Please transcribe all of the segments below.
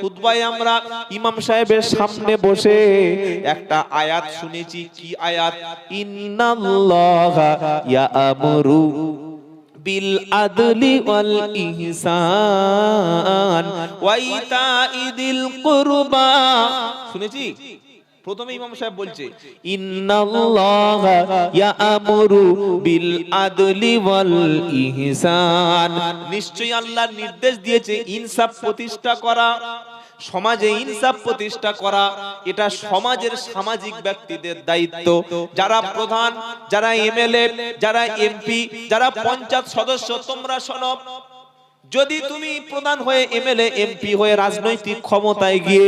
খুতবায় আমরা ইমাম সাহেবের সামনে বসে একটা আয়াত শুনেছি। কি আয়াত? ইন্নাল্লাহা ইয়া'মুরু বিল আদলি ওয়াল ইহসান ওয়া ইতাইদিল কুরবা। শুনেছি? প্রথমে ইমাম সাহেব বলছে ইন্নাল্লাহা ইয়া'মুরু বিল আদলি ওয়াল ইহসান, নিশ্চয়ই আল্লাহ নির্দেশ দিয়েছে ইনসাফ প্রতিষ্ঠা করা, সমাজে ইনসাফ প্রতিষ্ঠা করা। এটা সমাজের সামাজিক ব্যক্তিদের দায়িত্ব। যারা প্রধান, যারা এমএলএ, যারা এমপি, যারা পঞ্চায়েত সদস্য, তোমরা শোনো, যদি তুমি প্রধান হয়ে এমএলএ এমপি হয়ে রাজনৈতিক ক্ষমতায় গিয়ে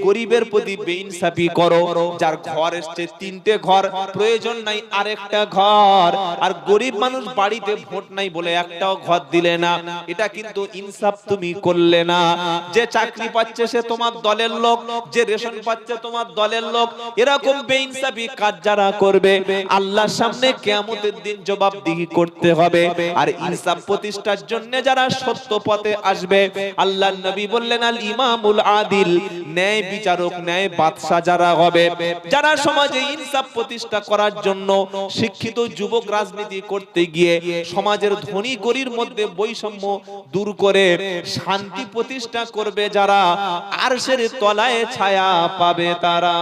গরিবের প্রতি বেইনসাফি করো, যার ঘর এসছে 3টে ঘর, প্রয়োজন নাই আরেকটা ঘর, আর গরিব মানুষ বাড়িতে ভোট নাই বলে একটাও ঘর দিলে না, এটা কিন্তু ইনসাফ তুমি করলে না। যে চাকরি পাচ্ছে সে তোমার দলের লোক, যে রেশন পাচ্ছে তোমার দলের লোক, এরকম বেইনসাফি কাজ যারা করবে আল্লাহর সামনে কিয়ামতের দিন জবাবদিহি করতে হবে। আর ইনসাফ প্রতিষ্ঠার জন্য যারা সত্য পথে আসবে, আল্লাহর নবী বললেন আল ইমামুল আদিল, ন্যায় বিচারক, ন্যায় বাদশা যারা হবে, যারা সমাজে ইনসাফ প্রতিষ্ঠা করার জন্য শিক্ষিত যুবক রাজনীতি করতে গিয়ে সমাজের ধনী গরিবের মধ্যে বৈষম্য দূর করে শান্তি প্রতিষ্ঠা করবে, যারা আরশের তলায় ছায়া পাবে তারা।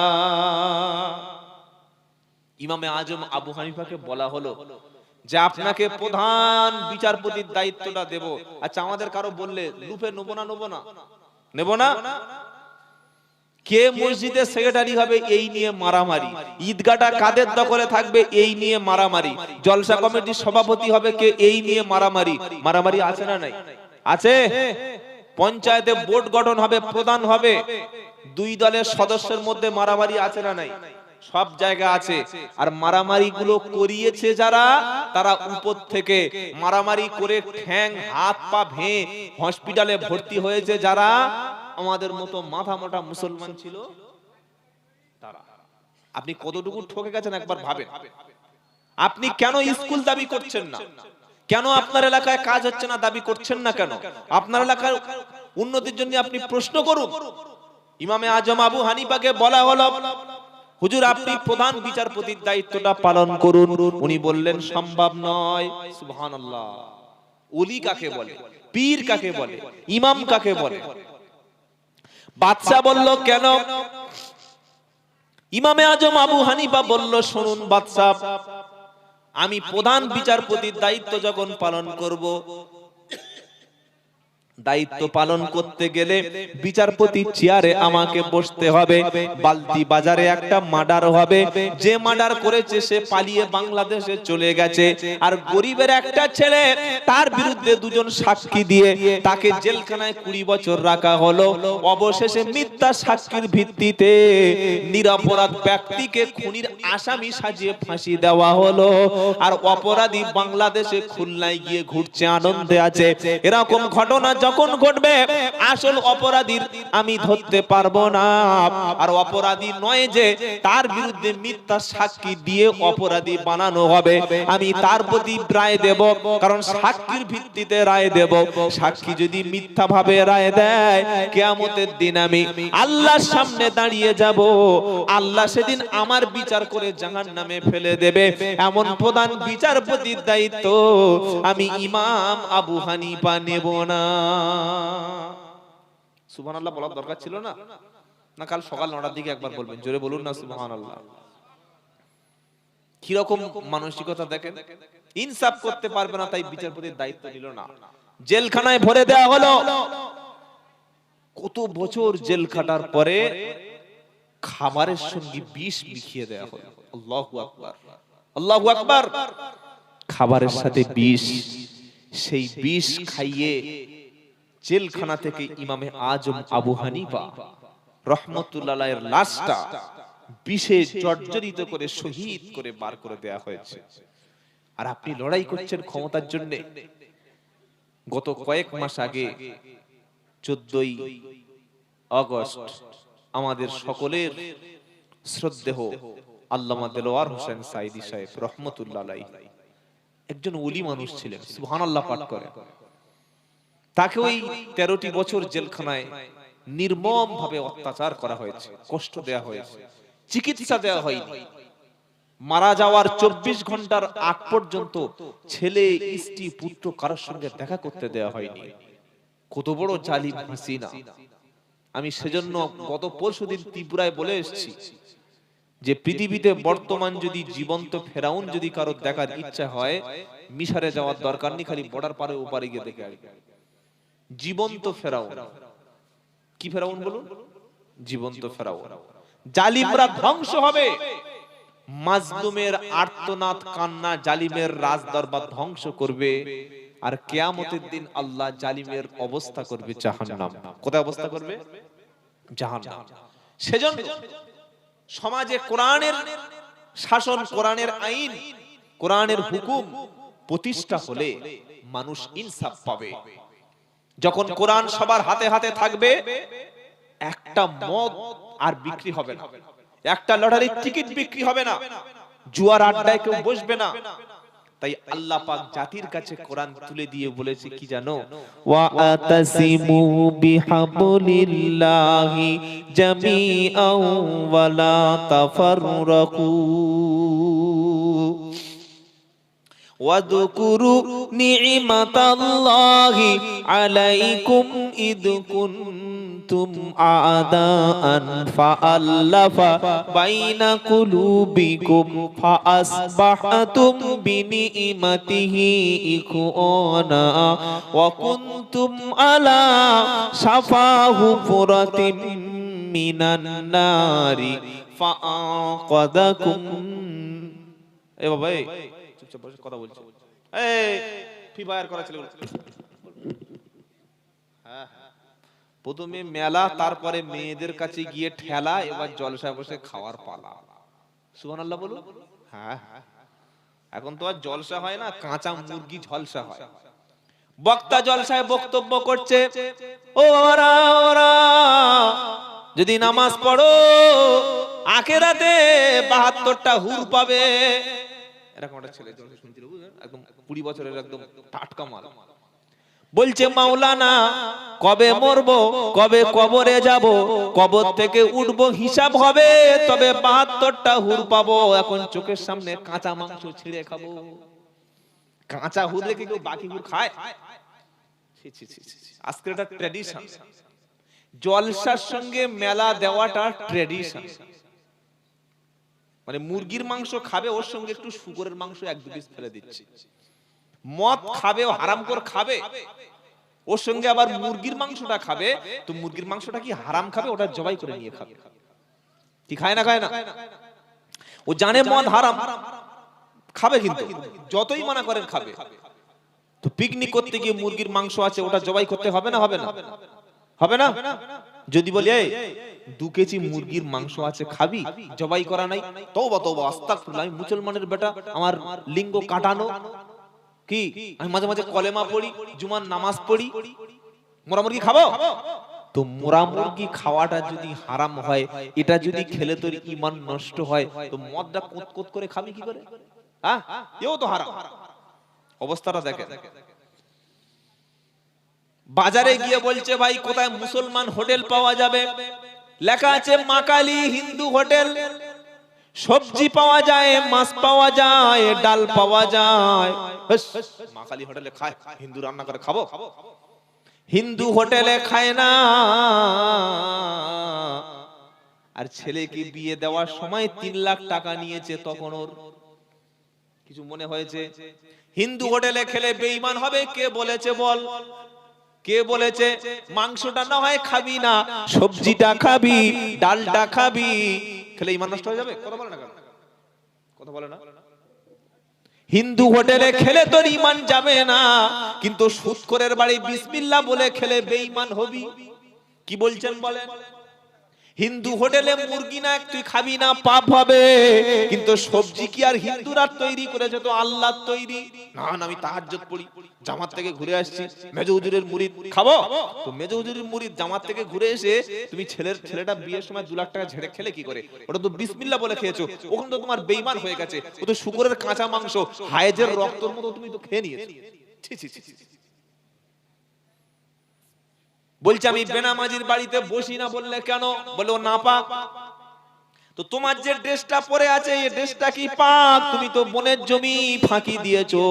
ইমামে আজম আবু হানিফাকে বলা হলো যে আপনাকে প্রধান বিচারপতির দায়িত্বটা দেব। আচ্ছা, আমাদের কারো বললে লুপে নেব না, কে মসজিদের সেক্রেটারি হবে এই নিয়ে মারামারি, ঈদগাহটা কাদের দখলে থাকবে এই নিয়ে মারামারি, জলসা কমিটির সভাপতি হবে কে এই নিয়ে মারামারি আছে না নাই? আছে। পঞ্চায়েতে বোর্ড গঠন হবে, প্রধান হবে, দুই দলের সদস্যের মধ্যে মারামারি আছে না নাই? সব জায়গা আছে। আর মারামারি গুলো করিয়েছে যারা, তারা উপর থেকে মারামারি করে ঠ্যাং হাত পা ভেঙে হসপিটালে ভর্তি হয়েছে যারা, আমাদের মতো মাথা মোটা মুসলমান ছিল তারা। আপনি কতটুকু ঠকে গেছেন একবার ভাবেন। আপনি কেন স্কুল দাবি করছেন না? কেন আপনার এলাকায় কাজ হচ্ছে না দাবি করছেন না? কেন আপনার এলাকার উন্নতির জন্য আপনি প্রশ্ন করুন। ইমামে আজম আবু হানিফাকে বলা হলো, হুজুর আপনি প্রধান বিচারপতির দায়িত্বটা পালন করুন। উনি বললেন সম্ভব নয়। সুবহানাল্লাহ। ওলি কাকে বলে? পীর কাকে বলে? ইমাম কাকে বলে? বাদশা বলল কেন? ইমামে আজম আবু হানিফা বলল, শুনুন বাদশা, আমি প্রধান বিচারপতির দায়িত্ব যখন পালন করব, দায়িত্ব পালন করতে গেলে বিচারপতির চেয়ারে আমাকে বসতে হবে। বালতি বাজারে একটা মার্ডার হবে, যে মার্ডার করেছে সে পালিয়ে বাংলাদেশে চলে গেছে, আর গরিবের একটা ছেলে, তার বিরুদ্ধে দুজন সাক্ষী দিয়ে তাকে জেলখানায় 20 বছর রাখা হলো। অবশেষে মিথ্যা সাক্ষীর ভিত্তিতে নিরপরাধ ব্যক্তিকে খুনির আসামি সাজিয়ে ফাঁসি দেওয়া হলো, আর অপরাধী বাংলাদেশে খুলনায় গিয়ে ঘুরছে, আনন্দে আছে। এরকম ঘটনা যখন ঘটবে, আসল অপরাধীর আমি ধরতে পারবো না। আর অপরাধী নয় যে, তার বিরুদ্ধে মিথ্যা সাক্ষী দিয়ে অপরাধী বানানো হবে, আমি তার প্রতি রায় দেব। কারণ সাক্ষীর ভিত্তিতে রায় দেব। সাক্ষী যদি মিথ্যা ভাবে রায় দেয়, কিয়ামতের দিন আমি আল্লাহর সামনে দাঁড়িয়ে যাব, আল্লাহ সেদিন আমার বিচার করে জাহান্নামে ফেলে দেবে। এমন প্রধান বিচারপতির দায়িত্ব আমি ইমাম আবু হানিফা নেব না। সুবহানাল্লাহ বলার দরকার ছিল না? না কাল সকাল 9টার দিকে একবার বলবেন, জোরে বলুন না সুবহানাল্লাহ। কি রকম মানসিকতা দেখেন। ইনসাফ করতে পারবে না তাই বিচারপতির দায়িত্ব নিল না, জেলখানায় ভরে দেওয়া হলো। কত বছর জেল খাটার পরে খাবারের সঙ্গে বিষ মিশিয়ে দেওয়া হলো। আল্লাহু আকবার, আল্লাহু আকবার। খাবারের সাথে বিষ, সেই বিষ খাইয়ে জেলখানা থেকে ইমামে আজম আবু হানিফা রহমতুল্লাহ আলাইহির লাশটা বিষে জর্জরিত করে শহীদ করে বার করে দেয়া হয়েছে। আর আপনি লড়াই করছেন ক্ষমতার জন্য। গত কয়েক মাস আগে 14ই আগস্ট আমাদের সকলের শ্রদ্ধেয় আল্লামা দেলোয়ার হোসেন সাইদি সাহেব রহমতুল্লাহ আলাইহি একজন ওলি মানুষ ছিলেন, সুবহানাল্লাহ পাঠ করে। তাকে ওই 13টি বছর জেলখানায় নির্মম ভাবে অত্যাচার করা হয়েছে, কষ্ট দেয়া হয়েছে, চিকিৎসা দেওয়া হয়নি। মারা যাওয়ার 24 ঘন্টার আগ পর্যন্ত ছেলে স্ত্রী পুত্র কারোর সঙ্গে দেখা করতে দেওয়া হয়নি। কত বড় জালিম হাসিনা। আমি সেজন্য গত পরশুদিন ত্রিপুরায় বলে এসেছি যে পৃথিবীতে বর্তমান যদি জীবন্ত ফেরাউন যদি কারো দেখার ইচ্ছা হয়, মিশরে যাওয়ার দরকার নেই, খালি বর্ডার পারে ওপারে গিয়ে দেখে আসবে। জীবন্ত ফেরাউন। কি ফেরাউন বলুন? জীবন্ত ফেরাউন। জালিমরা ধ্বংস হবে, মাজলুমের আর্তনাদ কান্না জালিমের রাজ দরবার ধ্বংস করবে, আর কিয়ামতের দিন আল্লাহ জালিমের অবস্থা করবে জাহান্নাম। কোথায় অবস্থা করবে? জাহান্নাম। সেজন্য সমাজে কোরআনের শাসন, কোরআনের আইন, কোরআনের হুকুম প্রতিষ্ঠা হলে মানুষ ইনসাফ পাবে। যখন কোরআন সবার হাতে হাতে থাকবে, একটা মদ আর বিক্রি হবে না, একটা লটারির টিকিট বিক্রি হবে না, জুয়ার আড্ডায় কেউ বসবে না। তাই আল্লাহ পাক জাতির কাছে কোরআন তুলে দিয়ে বলেছে কি জানো? ওয়া আতাসিমু বিহাবলিল্লাহি জামিআন ওয়া লা তাফাররাকু ওয়াযকুরু নি'মাতাল্লাহি আলাইকুম ইদ কুনতুম আদাআন ফাআল্লাফা বাইনা কুলুবিকুম ফাআসবাহতুম বিনি'মাতিহি ইখওয়ানা ওয়া কুনতুম আলা শাফা হুফরাতিম মিনান নারি ফাআকাদাকুম। এ বাবা, কথা বলছে, ফ্রি ফায়ার করা ছিল। প্রথমে মেলা, তারপরে মেয়েদের কাছে গিয়ে ঠেলা, এবার জলসায় বসে খাওয়ার পালা। সুবহানাল্লাহ বলুন। হ্যাঁ, এখন তো আর জলসা হয় না, কাঁচা মুরগি ঝলসা হয়। বক্তা জলসায় বক্তব্য করছে, ও ওরা ওরা যদি নামাজ পড়ো আখিরাতে 72টা হুর পাবে। এরকম একটা ছেলে জলসা শুনছিল, একদম 20 বছরের, একদম টাটকা মাল। বলছে মাওলানা কবে মরবো, কবে কবরে যাব, কবর থেকে উঠবো, হিসাব হবে, তবে 72টা হুর পাবো। এখন চোখের সামনে কাঁচা মাংস ছিঁড়ে খাবো। কাঁচা হুর রেখে কেউ বাকি হুর খায়? আজকে এটা ট্র্যাডিশন। জলসার সঙ্গে মেলা দেওয়াটা ট্র্যাডিশন। মানে মুরগির মাংস খাবে, ওর সঙ্গে একটু শুকরের মাংস 1-2 পিস ফেলে দিচ্ছে। মদ খাবে, হারাম করে খাবে, ওর সঙ্গে আবার মুরগির মাংসটা খাবে। তো মুরগির মাংসটা কি হারাম খাবে? ওটা জবাই করে নিয়ে খাবে। কি খায় না? খায় না। ও জানে মদ হারাম, খাবে, কিন্তু যতই মানা করেন খাবে। তো পিকনিক করতে গিয়ে মুরগির মাংস আছে, ওটা জবাই করতে হবে না? হবে না? হবে না? যদি বলি 2 কেজি মুরগির মাংস আছে, খাবি, জবাই করা নাই, তওবা তওবা আস্তাগফিরুল্লাহ, আমি মুসলমানের বেটা, আমার লিঙ্গ কাটানো, কি আমি মাঝে মাঝে কলেমা পড়ি, জুমার নামাজ পড়ি, মোরা মুরগি খাবো? তো মোরা মুরগি খাওয়াটা যদি হারাম হয়, এটা যদি খেলে তোর ঈমান নষ্ট হয়, তো মদটা কোত করে খাবি কি করে? হ্যাঁ, এও তো হারাম। অবস্থাটা দেখে। বাজারে গিয়ে বলছে, ভাই কোথায় মুসলমান হোটেল পাওয়া যাবে? লেখা আছে মা কালী হিন্দু হোটেল। সবজি পাওয়া যায়, মাছ পাওয়া যায়, ডাল পাওয়া যায়। মা কালী হোটেলে খায়, হিন্দু রান্না করে খাবো? হিন্দু হোটেলে খায় না। আর ছেলেকে বিয়ে দেওয়ার সময় 3 লাখ টাকা নিয়েছে, তখন ওর কিছু মনে হয়েছে? হিন্দু হোটেলে খেলে বেঈমান হবে, কে বলেছে বল? কে বলেছে? মাংসটা না হয় খাবি না, সবজিটা খাবি, ডালটা খাবি, খেলে ঈমান নষ্ট হয়ে যাবে? কথা বলে না কেন? কথা বলে না? হিন্দু হোটেলে খেলে তোর ঈমান যাবে না, কিন্তু সুদখোরের বাড়ি বিসমিল্লাহ বলে খেলে বেঈমান হবি। কি বলছেন বলেন? হিন্দু হোটেলে মুরগি না তুই খাবি না, পাপ হবে, কিন্তু সবজি কি আর হিন্দুরা তৈরি করেছে? তো আল্লাহর তৈরি। না আমি তাহাজ্জুদ পড়ি, জামাত থেকে ঘুরে আসছি, মেজো হুজুরের মুরিদ, খাবো? তো মেজো হুজুরের মুরিদ জামাত থেকে ঘুরে এসে তুমি ছেলেটা বিয়ের সময় 2 লাখ টাকা ঝেড়ে খেলে কি করে? ওটা তো বিসমিল্লাহ বলে খেয়েছো, ওখানে তো তোমার বেঈমান হয়ে গেছে। ও তো শুকরের কাঁচা মাংস, হায়েজের রক্তর মতো তুমি তো খেয়ে নিয়েছো। ছি ছি ছি। বলছে আমি বেনামাজির বাড়িতে বসি না, বললে কেন? বলে ও নাপাক। তো তোমার যে ড্রেসটা পরে আছে এই ড্রেসটা কি পাক? তুমি তো বোনের জমি ফাঁকি দিয়েছো।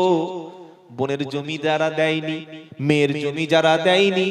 বোনের জমি যারা দেয়নি, মেয়ের জমি যারা দেয়নি,